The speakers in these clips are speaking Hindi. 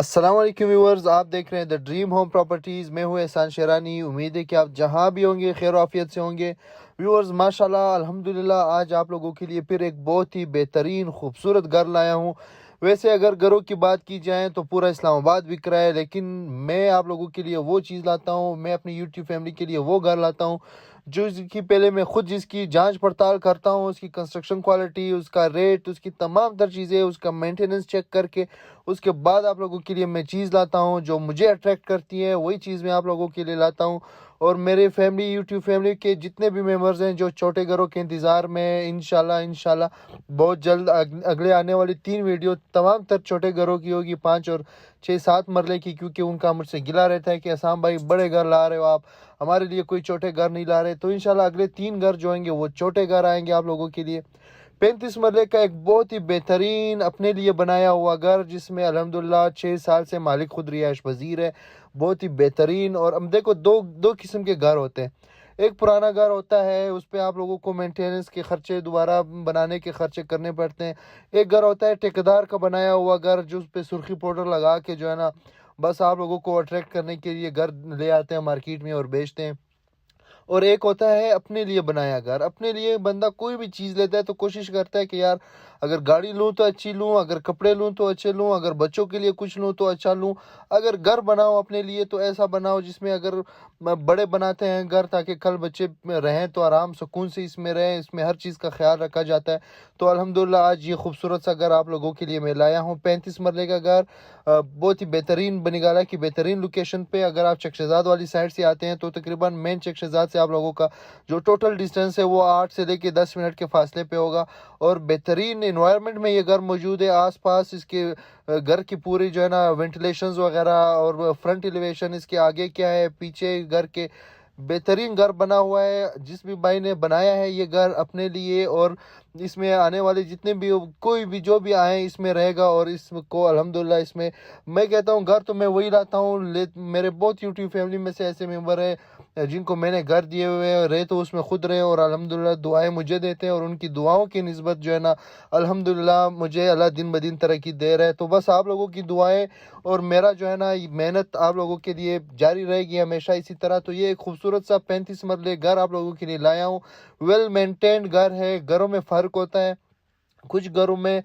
अस्सलाम वालेकुम व्यूअर्स, आप देख रहे हैं द ड्रीम होम प्रॉपर्टीज़। मैं हूं एहसान शेरानी। उम्मीद है कि आप जहां भी होंगे खैर आफियत से होंगे। व्यूअर्स माशाल्लाह अल्हम्दुलिल्लाह, आज आप लोगों के लिए फिर एक बहुत ही बेहतरीन खूबसूरत घर लाया हूं। वैसे अगर घरों की बात की जाए तो पूरा इस्लामाबाद बिक रहा है, लेकिन मैं आप लोगों के लिए वो चीज़ लाता हूं, मैं अपनी यूट्यूब फैमिली के लिए वो घर लाता हूं जो इसकी पहले मैं खुद जिसकी जांच पड़ताल करता हूँ, उसकी कंस्ट्रक्शन क्वालिटी, उसका रेट, उसकी तमाम तर चीज़ें, उसका मेंटेनेंस चेक करके उसके बाद आप लोगों के लिए मैं चीज़ लाता हूँ। जो मुझे अट्रैक्ट करती है वही चीज़ मैं आप लोगों के लिए लाता हूँ। और मेरे फैमिली, यूट्यूब फैमिली के जितने भी मेम्बर्स हैं जो छोटे घरों के इंतज़ार में हैं, इंशाल्लाह इंशाल्लाह बहुत जल्द अगले आने वाली 3 वीडियो तमाम तर छोटे घरों की होगी, 5 और 6 7 मरले की, क्योंकि उनका मुझसे गिला रहता है कि असाम भाई बड़े घर ला रहे हो आप, हमारे लिए कोई छोटे घर नहीं ला रहे। तो इंशाल्लाह अगले 3 घर जो आएंगे वो छोटे घर आएंगे आप लोगों के लिए। 35 मरले का एक बहुत ही बेहतरीन अपने लिए बनाया हुआ घर, जिसमें अल्हम्दुलिल्लाह 6 साल से मालिक खुद रिहाइश पजीर है। बहुत ही बेहतरीन। और हम देखो, दो दो किस्म के घर होते हैं। एक पुराना घर होता है, उस पे आप लोगों को मेंटेनेंस के खर्चे, दोबारा बनाने के खर्चे करने पड़ते हैं। एक घर होता है ठेकेदार का बनाया हुआ घर, जो उस पे सुर्खी पाउडर लगा के जो है ना, बस आप लोगों को अट्रैक्ट करने के लिए घर ले आते हैं मार्केट में और बेचते हैं। और एक होता है अपने लिए बनाया घर। अपने लिए बंदा कोई भी चीज़ लेता है तो कोशिश करता है कि यार अगर गाड़ी लूँ तो अच्छी लूँ, अगर कपड़े लूँ तो अच्छे लूँ, अगर बच्चों के लिए कुछ लूँ तो अच्छा लूँ। अगर घर बनाओ अपने लिए तो ऐसा बनाओ जिसमें, अगर बड़े बनाते हैं घर ताकि कल बच्चे में रहें तो आराम सुकून से इसमें रहें, इसमें हर चीज़ का ख्याल रखा जाता है। तो अल्हम्दुलिल्लाह आज ये खूबसूरत सा घर आप लोगों के लिए मैं लाया हूँ। 35 मरले का घर, बहुत ही बेहतरीन बनीगाला की बेहतरीन लोकेशन पे। अगर आप चकशेजाद वाली साइड से आते हैं तो तकरीबन मेन चकशेजाद से आप लोगों का जो टोटल डिस्टेंस है वो 8 से लेके 10 मिनट के फासले पे होगा। और बेहतरीन इन्वायरमेंट में ये घर मौजूद है। आसपास इसके घर की पूरी जो है ना वेंटिलेशंस वगैरह, और फ्रंट एलिवेशन इसके आगे क्या है, पीछे घर के बेहतरीन घर बना हुआ है। जिस भी भाई ने बनाया है ये घर अपने लिए, और इसमें आने वाले जितने भी कोई भी जो भी आए इसमें रहेगा। और इसको अल्हम्दुलिल्लाह, इसमें मैं कहता हूँ घर तो मैं वही लाता हूँ, मेरे बहुत यूट्यूब फैमिली में से ऐसे मेंबर है जिनको मैंने घर दिए हुए हैं, रहे तो उसमें खुद रहे और अल्हम्दुलिल्लाह दुआएं मुझे देते हैं, और उनकी दुआओं की निस्बत जो है ना अल्हम्दुलिल्लाह मुझे अल्लाह दिन ब दिन तरक्की दे रहा है। तो बस आप लोगों की दुआएं और मेरा जो है ना मेहनत आप लोगों के लिए जारी रहेगी हमेशा इसी तरह। तो ये एक खूबसूरत सा 35 मरले घर आप लोगों के लिए लाया हूँ। वेल मेंटेन्ड घर है। घरों में फ़र्क होता है। कुछ घरों में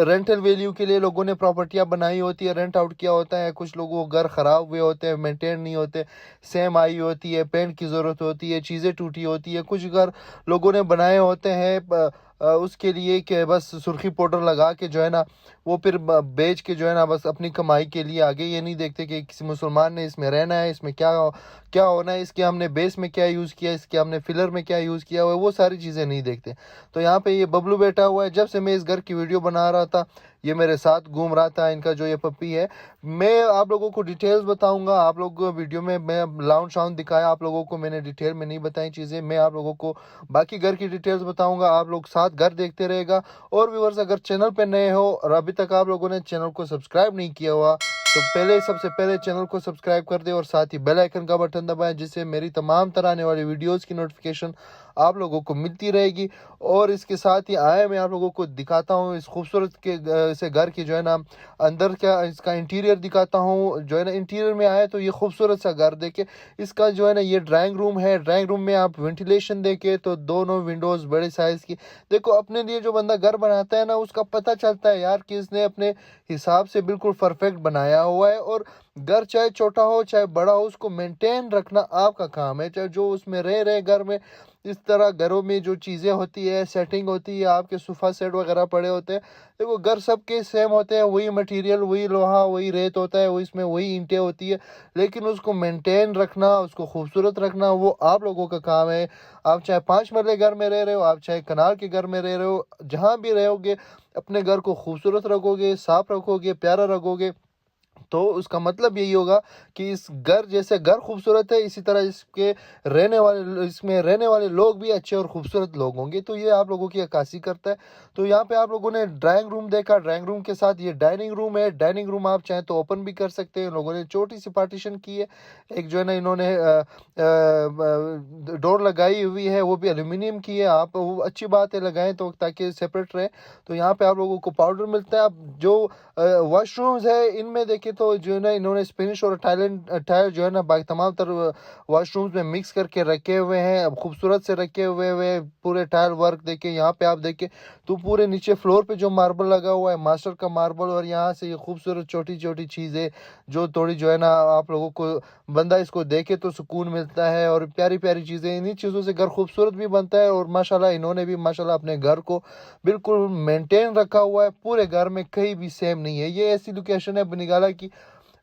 रेंटल वैल्यू के लिए लोगों ने प्रॉपर्टियां बनाई होती है, रेंट आउट किया होता है। कुछ लोगों को घर ख़राब हुए होते हैं, मेंटेन नहीं होते, सेम आई होती है, पेंट की ज़रूरत होती है, चीज़ें टूटी होती है। कुछ घर लोगों ने बनाए होते हैं उसके लिए कि बस सुर्खी पाउडर लगा के जो है ना वो फिर बेच के जो है ना बस अपनी कमाई के लिए आगे, ये नहीं देखते कि किसी मुसलमान ने इसमें रहना है, इसमें क्या क्या होना है, इसके हमने बेस में क्या यूज़ किया, इसके हमने फिलर में क्या यूज़ किया हुआ है, वो सारी चीज़ें नहीं देखते। तो यहाँ पे ये बबलू बैठा हुआ है। जब से मैं इस घर की वीडियो बना रहा था ये मेरे साथ घूम रहा था। इनका जो ये पपी है, मैं आप लोगों को डिटेल्स बताऊंगा। आप लोग वीडियो में मैं लाउंड साउंड दिखाया आप लोगों को, मैंने डिटेल में नहीं बताई चीज़ें। मैं आप लोगों को बाकी घर की डिटेल्स बताऊंगा। आप लोग साथ घर देखते रहेगा। और व्यूअर्स, अगर चैनल पे नए हो और अभी तक आप लोगों ने चैनल को सब्सक्राइब नहीं किया हुआ तो पहले, सबसे पहले चैनल को सब्सक्राइब कर दे और साथ ही बेल आइकन का बटन दबाएं, जिससे मेरी तमाम तरह आने वाली वीडियोस की नोटिफिकेशन आप लोगों को मिलती रहेगी। और इसके साथ ही आए मैं आप लोगों को दिखाता हूँ इस खूबसूरत के से घर की जो है ना अंदर क्या इसका इंटीरियर दिखाता हूँ। जो है ना इंटीरियर में आए तो ये खूबसूरत सा घर देखे। इसका जो है ना ये ड्राइंग रूम है। ड्राइंग रूम में आप वेंटिलेशन देखे तो दोनों विंडोज़ बड़े साइज़ की। देखो, अपने लिए जो बंदा घर बनाता है ना उसका पता चलता है यार कि इसने अपने हिसाब से बिल्कुल परफेक्ट बनाया हुआ है। और घर चाहे छोटा हो चाहे बड़ा हो, उसको मेंटेन रखना आपका काम है। चाहे जो उसमें रह रहे घर में, इस तरह घरों में जो चीज़ें होती है, सेटिंग होती है, आपके सोफ़ा सेट वगैरह पड़े होते हैं। देखो, घर सबके सेम होते हैं, वही मटेरियल, वही लोहा, वही रेत होता है, वो इसमें वही ईंटें होती है, लेकिन उसको मेंटेन रखना, उसको खूबसूरत रखना वो आप लोगों का काम है। आप चाहे 5 मरले घर में रह रहे हो, आप चाहे कनाल के घर में रह रहे हो, जहाँ भी रहोगे अपने घर को खूबसूरत रखोगे, साफ रखोगे, प्यारा रखोगे, तो उसका मतलब यही होगा कि इस घर जैसे घर खूबसूरत है, इसी तरह इसमें रहने वाले लोग भी अच्छे और खूबसूरत लोग होंगे। तो ये आप लोगों की अक्कासी करता है। तो यहाँ पे आप लोगों ने ड्राइंग रूम देखा, ड्राइंग रूम के साथ ये डाइनिंग रूम है। डाइनिंग रूम आप चाहें तो ओपन भी कर सकते हैं। लोगों ने छोटी सी पार्टीशन की है। एक जो है ना इन्होंने डोर लगाई हुई है, वो भी एल्यूमिनियम की है। आप वो अच्छी बात है, लगाएं तो ताकि सेपरेट रहे। तो यहाँ पे आप लोगों को पाउडर मिलता है। आप जो वॉशरूम्स है इनमें देखिए देखे तो जो है ना इन्होंने स्पेनिश और टाइल जो है ना बाकी तमाम तर वॉशरूम्स में मिक्स करके रखे हुए हैं, अब खूबसूरत से रखे हुए पूरे टाइल वर्क देखे। यहाँ पे आप देखे तो पूरे नीचे फ्लोर पे जो मार्बल लगा हुआ है मास्टर का मार्बल, और यहाँ से ये खूबसूरत छोटी छोटी चीज़ें जो थोड़ी जो है ना आप लोगों को बंदा इसको देखे तो सुकून मिलता है, और प्यारी प्यारी चीज़ें, इन्हीं चीज़ों से घर खूबसूरत भी बनता है। और माशाल्लाह इन्होंने भी माशाल्लाह अपने घर को बिल्कुल मेंटेन रखा हुआ है, पूरे घर में कहीं भी सेम नहीं है। ये ऐसी लोकेशन है बनिगाला की,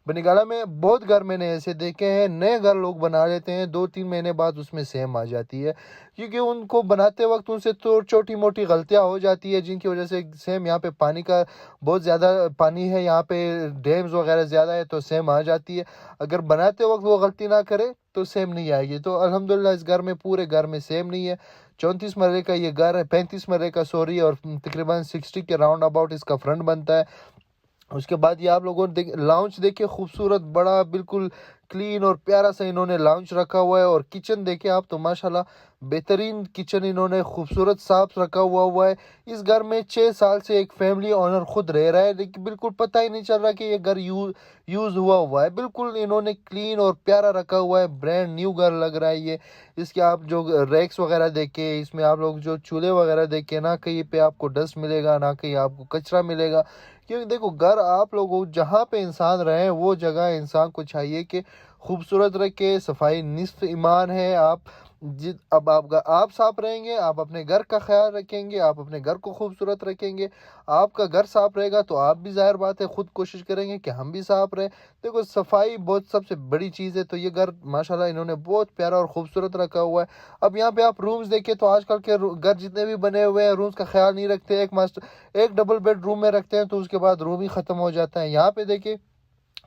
बनिगाला में बहुत घर मैंने ऐसे देखे हैं, नए घर लोग बना लेते हैं 2-3 महीने बाद उसमें सेम आ जाती है, क्योंकि उनको बनाते वक्त उनसे तो छोटी मोटी गलतियां हो जाती है जिनकी वजह से सेम यहाँ पे पानी का बहुत ज़्यादा पानी है, यहाँ पे डैम्स वगैरह ज़्यादा है तो सेम आ जाती है। अगर बनाते वक्त वो गलती ना करे तो सेम नहीं आएगी। तो अल्हम्दुलिल्लाह इस घर में पूरे घर में सेम नहीं है। 34 मरले का ये घर है, 35 मरले का सॉरी, और तकरीबन 60 के राउंड अबाउट इसका फ्रंट बनता है। उसके बाद ये आप लोगों ने लाउंज देखिए, खूबसूरत बड़ा बिल्कुल क्लीन और प्यारा सा इन्होंने लाउंज रखा हुआ है। और किचन देखिए आप तो माशाल्लाह बेहतरीन किचन इन्होंने खूबसूरत साफ रखा हुआ है। इस घर में 6 साल से एक फैमिली ओनर खुद रह रहा है, लेकिन बिल्कुल पता ही नहीं चल रहा कि ये घर यूज़ हुआ है। बिल्कुल इन्होंने क्लीन और प्यारा रखा हुआ है, ब्रांड न्यू घर लग रहा है ये। इसके आप जो रैक्स वगैरह देखे, इसमें आप लोग जो चूल्हे वगैरह देखे, ना कहीं पे आपको डस्ट मिलेगा ना कहीं आपको कचरा मिलेगा, क्योंकि देखो घर आप लोग जहाँ पे इंसान रहे वो जगह इंसान को चाहिए कि खूबसूरत रखे। सफाई निस्फ ईमान है। अब आप साफ रहेंगे, आप अपने घर का ख्याल रखेंगे, आप अपने घर को खूबसूरत रखेंगे, आपका घर साफ रहेगा तो आप भी जाहिर बात है खुद कोशिश करेंगे कि हम भी साफ रहें। देखो सफाई बहुत सबसे बड़ी चीज़ है। तो ये घर माशाल्लाह इन्होंने बहुत प्यारा और खूबसूरत रखा हुआ है। अब यहाँ पे आप रूम्स देखें तो आजकल के घर जितने भी बने हुए हैं रूम्स का ख्याल नहीं रखते, एक डबल बेड रूम में रखते हैं तो उसके बाद रूम ही ख़त्म हो जाता है। यहाँ पे देखिए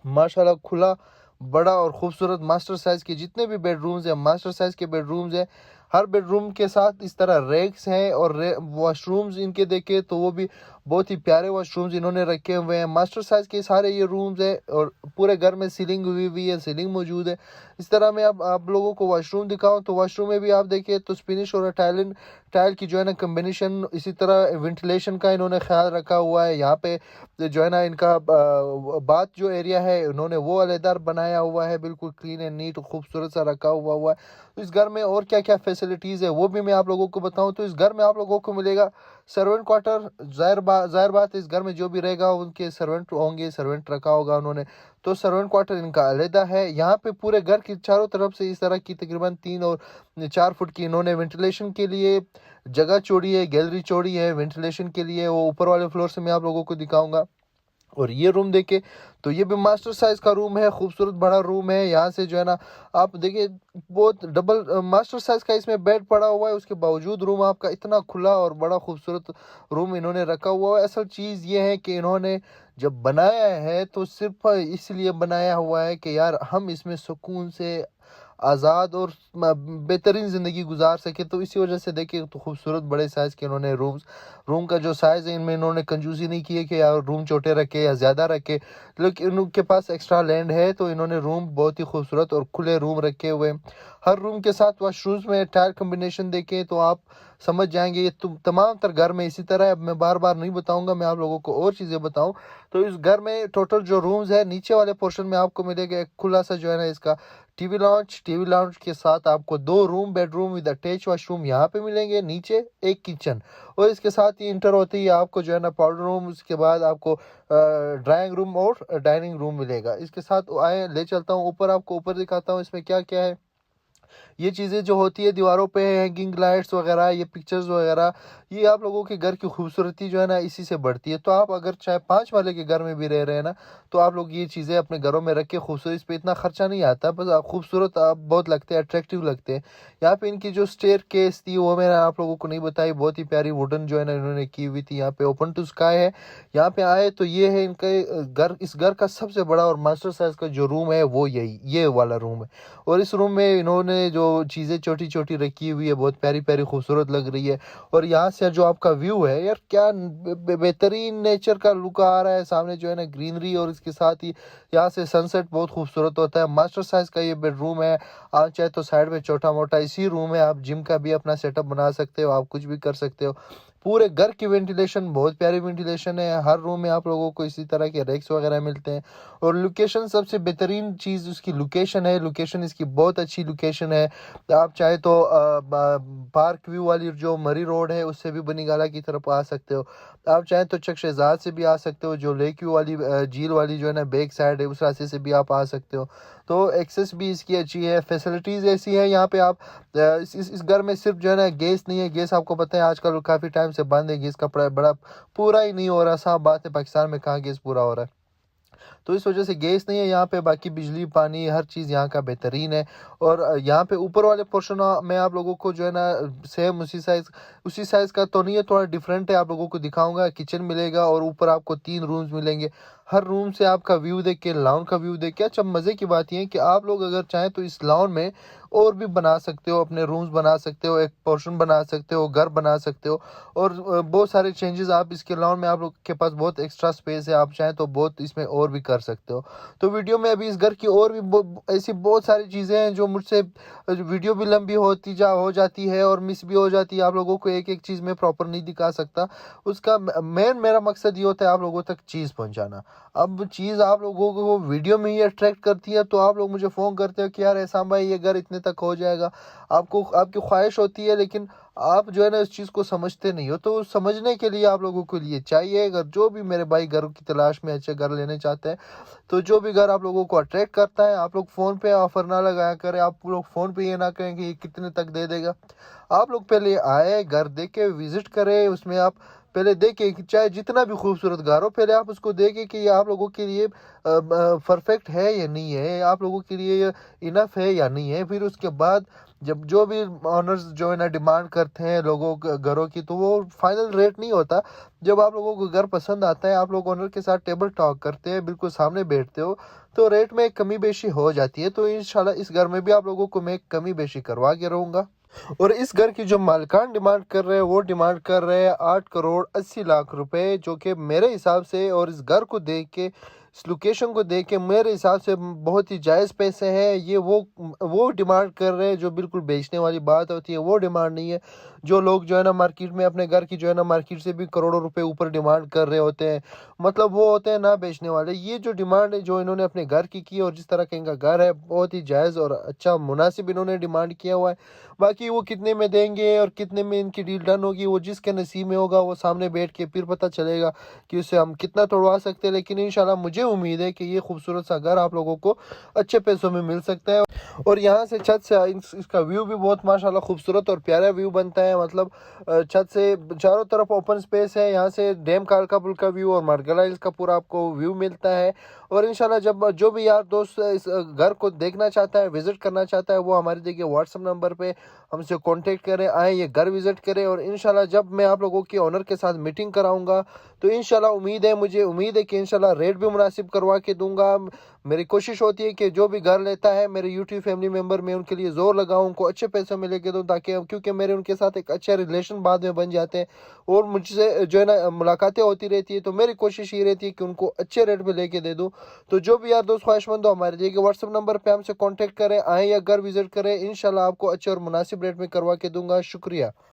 माशाल्लाह खुला बड़ा और खूबसूरत मास्टर साइज़ के जितने भी बेडरूम्स हैं, मास्टर साइज़ के बेडरूम्स हैं। हर बेडरूम के साथ इस तरह रैक्स हैं, और वॉशरूम्स इनके देखे तो वो भी बहुत ही प्यारे वॉशरूम्स इन्होंने रखे हुए हैं। मास्टर साइज़ के सारे ये रूम्स हैं, और पूरे घर में सीलिंग हुई है, सीलिंग मौजूद है। इस तरह मैं अब आप लोगों को वॉशरूम दिखाऊं तो वॉशरूम में भी आप देखिए तो स्पेनिश और टाइल की जो है ना कम्बिनेशन, इसी तरह वेंटिलेशन का इन्होंने ख्याल रखा हुआ है। यहाँ पे जो है ना इनका बाथ जो एरिया है उन्होंने वो अलहदा बनाया हुआ है, बिल्कुल क्लीन एंड नीट खूबसूरत सा रखा हुआ है। तो इस घर में और क्या क्या फैसिलिटीज़ है वो भी मैं आप लोगों को बताऊं तो इस घर में आप लोगों को मिलेगा सर्वेंट क्वार्टर। जाहिर बात है इस घर में जो भी रहेगा उनके सर्वेंट होंगे, सर्वेंट रखा होगा उन्होंने, तो सर्वेंट क्वार्टर इनका अलहदा है। यहाँ पे पूरे घर की चारों तरफ से इस तरह की तकरीबन 3 और 4 फुट की इन्होंने वेंटिलेशन के लिए जगह छोड़ी है, गैलरी छोड़ी है वेंटिलेशन के लिए। वो ऊपर वाले फ्लोर से मैं आप लोगों को दिखाऊंगा। और ये रूम देखे तो ये भी मास्टर साइज का रूम है, खूबसूरत बड़ा रूम है। यहाँ से जो है ना आप देखिए बहुत डबल मास्टर साइज का इसमें बेड पड़ा हुआ है, उसके बावजूद रूम आपका इतना खुला और बड़ा खूबसूरत रूम इन्होंने रखा हुआ है। असल चीज़ ये है कि इन्होंने जब बनाया है तो सिर्फ इसलिए बनाया हुआ है कि यार हम इसमें सुकून से आज़ाद और बेहतरीन ज़िंदगी गुजार सके। तो इसी वजह से देखिए तो खूबसूरत बड़े साइज़ के इन्होंने रूम का जो साइज़ है इनमें इन्होंने कंजूसी नहीं की है कि यार रूम छोटे रखे या ज़्यादा रखे, लेकिन उनके पास एक्स्ट्रा लैंड है तो इन्होंने रूम बहुत ही खूबसूरत और खुले रूम रखे हुए हैं। हर रूम के साथ वॉशरूम्स में टाइल कम्बिनेशन देखें तो आप समझ जाएंगे। ये तमाम तर घर में इसी तरह है। अब मैं बार बार नहीं बताऊंगा, मैं आप लोगों को और चीज़ें बताऊं तो इस घर में टोटल जो रूम्स है नीचे वाले पोर्शन में आपको मिलेगा एक खुला सा जो है ना इसका टीवी लॉन्च के साथ आपको 2 room bedroom with attach washroom यहाँ पे मिलेंगे, नीचे एक किचन, और इसके साथ ही इंटर होते ही आपको जो है ना पाउडर रूम, उसके बाद आपको ड्राइंग रूम और डाइनिंग रूम मिलेगा। इसके साथ आए ले चलता हूँ ऊपर, आपको ऊपर दिखाता हूँ इसमें क्या क्या है। ये चीज़ें जो होती है दीवारों पे हैंगिंग लाइट्स वगैरह, ये पिक्चर्स वगैरह, ये आप लोगों के घर की खूबसूरती जो है ना इसी से बढ़ती है। तो आप अगर चाहे 5 वाले के घर में भी रह रहे हैं ना तो आप लोग ये चीज़ें अपने घरों में रख के खूबसूरती, इस पर इतना खर्चा नहीं आता, बस आप खूबसूरत आप बहुत लगते हैं, अट्रैक्टिव लगते हैं। यहाँ पे इनकी जो स्टेयर केस थी वो मैंने आप लोगों को नहीं बताई, बहुत ही प्यारी वुडन जो है ना इन्होंने की हुई थी। यहाँ पे ओपन टू स्काई है। यहाँ पे आए तो ये है इनके घर, इस घर का सबसे बड़ा और मास्टर साइज का जो रूम है वो ये वाला रूम है। और इस रूम में इन्होंने जो चीज़ें छोटी छोटी रखी हुई है बहुत प्यारी प्यारी खूबसूरत लग रही है। और यहाँ से जो आपका व्यू है यार क्या बेहतरीन नेचर का लुक आ रहा है, सामने जो है ना ग्रीनरी, और इसके साथ ही यहाँ से सनसेट बहुत खूबसूरत होता है। मास्टर साइज का ये बेडरूम है। आप चाहे तो साइड में छोटा मोटा इसी रूम में आप जिम का भी अपना सेटअप बना सकते हो, आप कुछ भी कर सकते हो। पूरे घर की वेंटिलेशन बहुत प्यारी वेंटिलेशन है। हर रूम में आप लोगों को इसी तरह के रेक्स वगैरह मिलते हैं। और लोकेशन, सबसे बेहतरीन चीज़ उसकी लोकेशन है। लोकेशन इसकी बहुत अच्छी लोकेशन है। आप चाहे तो पार्क व्यू वाली जो मरी रोड है उससे भी बनीगाला की तरफ आ सकते हो। आप चाहें तो चक शहजाद से भी आ सकते हो, जो लेक व्यू वाली झील वाली जो है ना बैक साइड है, उस रास्ते से भी आप आ सकते हो। तो एक्सेस भी इसकी अच्छी है, फैसिलिटीज़ ऐसी है यहाँ पे। आप इस घर में सिर्फ जो है ना गैस नहीं है। गैस आपको पता है आजकल काफ़ी टाइम से बंद है, गैस का बड़ा पूरा ही नहीं हो रहा। साफ बात है, पाकिस्तान में कहाँ गैस पूरा हो रहा है। तो इस वजह से गैस नहीं है यहाँ पे। बाकी बिजली पानी हर चीज़ यहाँ का बेहतरीन है। और यहाँ पे ऊपर वाले पोर्शन में आप लोगों को जो है ना सेम उसी साइज़ का तो नहीं है, थोड़ा डिफरेंट है। आप लोगों को दिखाऊंगा। किचन मिलेगा और ऊपर आपको 3 रूम्स मिलेंगे। हर रूम से आपका व्यू देख के, लॉन का व्यू देख के, अच्छा मज़े की बात यह है कि आप लोग अगर चाहें तो इस लॉन में और भी बना सकते हो, अपने रूम्स बना सकते हो, एक पोर्शन बना सकते हो, घर बना सकते हो। और बहुत सारे चेंजेस आप इसके लॉन में, आप लोग के पास बहुत एक्स्ट्रा स्पेस है। आप चाहें तो बहुत इसमें और भी कर सकते हो। तो वीडियो में अभी इस घर की और भी ऐसी बहुत सारी चीज़ें हैं जो मुझसे वीडियो भी लंबी हो जाती है और मिस भी हो जाती है। आप लोगों को एक एक चीज़ में प्रॉपर नहीं दिखा सकता। उसका मेरा मकसद ये होता है आप लोगों तक चीज़ पहुंचाना। अब चीज़ आप लोगों को वीडियो में ही अट्रैक्ट करती है तो आप लोग मुझे फ़ोन करते हो कि यार एहसान भाई ये घर इतने तक हो जाएगा। आपको आपकी ख्वाहिश होती है, लेकिन आप जो है ना इस चीज़ को समझते नहीं हो। तो समझने के लिए आप लोगों के लिए चाहिए, अगर जो भी मेरे भाई घर की तलाश में अच्छे घर लेने चाहते हैं, तो जो भी घर आप लोगों को अट्रैक्ट करता है, आप लोग फ़ोन पे ऑफर ना लगाया करें। आप लोग फ़ोन पे ये ना कहें कि ये कितने तक दे देगा। आप लोग पहले आए, घर देख के विजिट करें। उसमें आप पहले देखें कि चाहे जितना भी खूबसूरत घर हो, पहले आप उसको देखें कि ये आप लोगों के लिए परफेक्ट है या नहीं है, आप लोगों के लिए इनफ है या नहीं है। फिर उसके बाद जब जो भी ऑनर्स जो है ना डिमांड करते हैं लोगों घरों की, तो वो फाइनल रेट नहीं होता। जब आप लोगों को घर पसंद आता है, आप लोग ओनर के साथ टेबल टॉक करते हैं, बिल्कुल सामने बैठते हो, तो रेट में कमी बेशी हो जाती है। तो इंशाल्लाह इस घर में भी आप लोगों को मैं कमी बेशी करवा के रहूँगा। और इस घर की जो मालिकान डिमांड कर रहे हैं, वो डिमांड कर रहे हैं 8 करोड़ 80 लाख रुपए, जो कि मेरे हिसाब से और इस घर को देख के, इस लोकेशन को देख के मेरे हिसाब से बहुत ही जायज़ पैसे हैं। ये वो डिमांड कर रहे हैं जो बिल्कुल बेचने वाली बात होती है, वो डिमांड नहीं है। जो लोग जो है ना मार्केट में अपने घर की जो है ना मार्केट से भी करोड़ों रुपए ऊपर डिमांड कर रहे होते हैं, मतलब वो होते हैं ना बेचने वाले। ये जो डिमांड है जो इन्होंने अपने घर की और जिस तरह का इनका घर है, बहुत ही जायज़ और अच्छा मुनासिब इन्होंने डिमांड किया हुआ है। बाकी वो कितने में देंगे और कितने में इनकी डील डन होगी, वो जिसके नसीब में होगा, वो सामने बैठ के फिर पता चलेगा कि उससे हम कितना तोड़वा सकते हैं। लेकिन इंशाल्लाह मुझे उम्मीद है कि ये खूबसूरत सा घर आप लोगों को अच्छे पैसों में मिल सकता है। और यहाँ से छत से इसका व्यू भी बहुत माशाल्लाह खूबसूरत और प्यारा व्यू बनता है। मतलब छत से चारों तरफ ओपन स्पेस है। यहाँ से डैम कालकापुल का व्यू और मार्गला हिल्स का पूरा आपको व्यू मिलता है। और इंशाल्लाह जब जो भी यार दोस्त इस घर को देखना चाहता है, विजिट करना चाहता है, वो हमारे देखिए व्हाट्सएप नंबर पे हमसे कांटेक्ट करें, आए ये घर विजिट करें। और इंशाल्लाह जब मैं आप लोगों की ओनर के साथ मीटिंग कराऊंगा, तो इंशाल्लाह मुझे उम्मीद है कि इंशाल्लाह रेट भी मुनासिब करवा के दूंगा। मेरी कोशिश होती है कि जो भी घर लेता है मेरे यूट्यूब फैमिली मेंबर, मैं उनके लिए ज़ोर लगाऊं, उनको अच्छे पैसों में लेके दूं, ताकि क्योंकि मेरे उनके साथ एक अच्छा रिलेशन बाद में बन जाते हैं और मुझसे जो है ना मुलाकातें होती रहती है। तो मेरी कोशिश ये रहती है कि उनको अच्छे रेट पे लेके दे दूं। तो जो भी यार दोस्त ख्वाहिशमंद हो, हमारे दिए गए व्हाट्सएप नंबर पे हमसे कांटेक्ट करें, आए या घर विजिट करें। इंशाल्लाह आपको अच्छे और मुनासिब रेट में करवा के दूंगा। शुक्रिया।